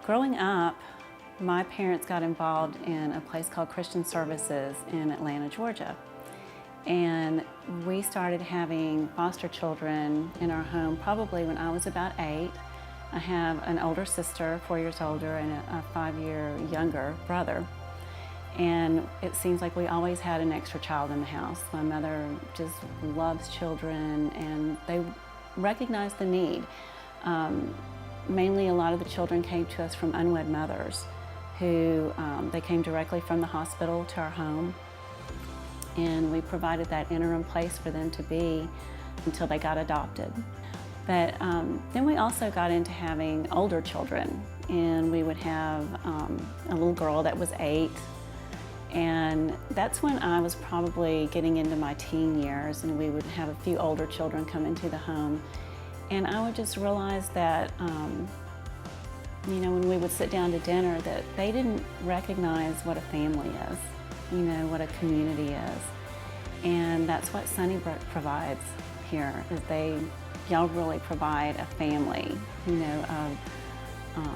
Growing up, my parents got involved in a place called Christian Services in Atlanta, Georgia. And we started having foster children in our home probably when I was about 8. I have an older sister, 4 years older, and a 5-year younger brother. And it seems like we always had an extra child in the house. My mother just loves children, and they recognized the need. Mainly a lot of the children came to us from unwed mothers who they came directly from the hospital to our home, and we provided that interim place for them to be until they got adopted. But then we also got into having older children, and we would have a little girl that was 8, and that's when I was probably getting into my teen years, and we would have a few older children come into the home. And I would just realize that, you know, when we would sit down to dinner, that they didn't recognize what a family is, you know, what a community is. And that's what Sunnybrook provides here, is y'all really provide a family, you know, of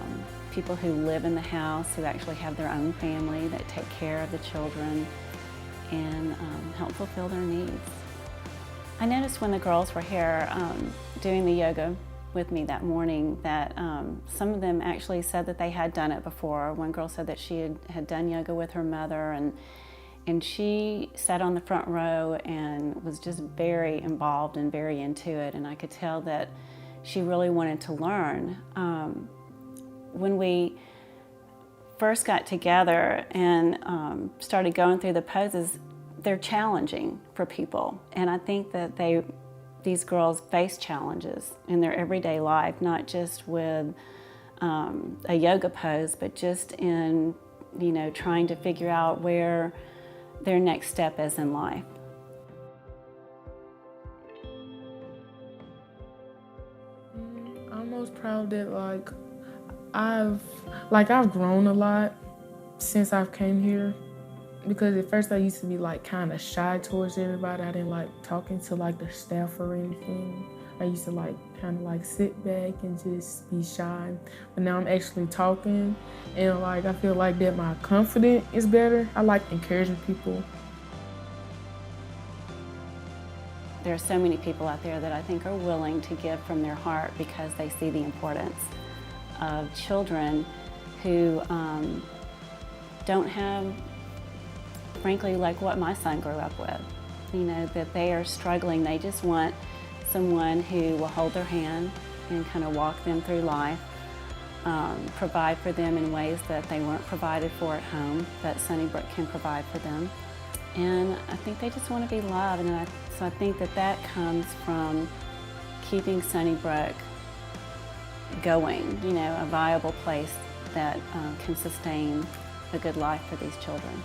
people who live in the house, who actually have their own family, that take care of the children and help fulfill their needs. I noticed when the girls were here doing the yoga with me that morning that some of them actually said that they had done it before. One girl said that she had done yoga with her mother, and she sat on the front row and was just very involved and very into it, and I could tell that she really wanted to learn. When we first got together and started going through the poses, they're challenging for people, and I think that these girls face challenges in their everyday life, not just with a yoga pose, but just in, you know, trying to figure out where their next step is in life. I'm most proud that I've grown a lot since I've came here. Because at first I used to be kind of shy towards everybody. I didn't like talking to the staff or anything. I used to kind of sit back and just be shy. But now I'm actually talking, and I feel like that my confidence is better. I like encouraging people. There are so many people out there that I think are willing to give from their heart because they see the importance of children who don't have, frankly, like what my son grew up with. You know, that they are struggling. They just want someone who will hold their hand and kind of walk them through life, provide for them in ways that they weren't provided for at home, that Sunnybrook can provide for them. And I think they just want to be loved, and so I think that comes from keeping Sunnybrook going, you know, a viable place that can sustain a good life for these children.